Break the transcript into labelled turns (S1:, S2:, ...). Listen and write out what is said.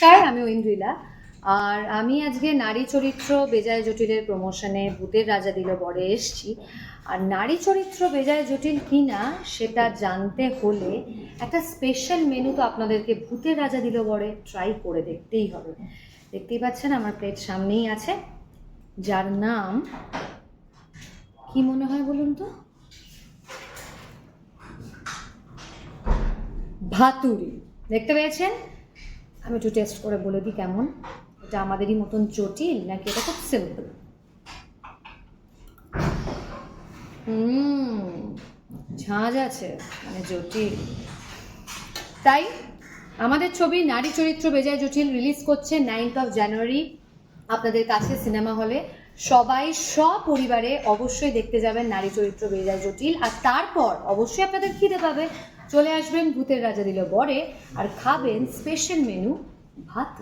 S1: নমস্কার, আমি ঐন্দ্রিলা। আর আমি আজকে নারী চরিত্র বেজায় জটিলের প্রমোশনে ভূতের রাজা দিল বরে এসছি। আর নারী চরিত্র বেজায় জটিল কিনা সেটা জানতে হলে একটা স্পেশাল মেনু তো আপনাদেরকে ভূতের রাজা দিল বরে ট্রাই করে দেখতেই হবে। দেখতেই পাচ্ছেন আমার প্লেট সামনেই আছে, যার নাম কি মনে হয় বলুন তো? ভাতুরি। দেখতে পেয়েছেন? আমি একটু টেস্ট করে বলে দিই কেমন। এটা আমাদেরই মতন জটিল নাকি এটা খুব সিম্পল? ঝাঁঝ আছে, মানে জটিল। তাই আমাদের ছবি নারী চরিত্র বেজায় জটিল রিলিজ করছে 9th জানুয়ারি আপনাদের কাছে সিনেমা হলে। সবাই সপরিবারে অবশ্যই দেখতে যাবেন নারী চরিত্র বেজায় জটিল। আর তারপর অবশ্যই আপনাদের খিদে পাবে, চলে আসবেন ভূতের রাজা দিল বরে আর খাবেন স্পেশাল মেনু ভাত।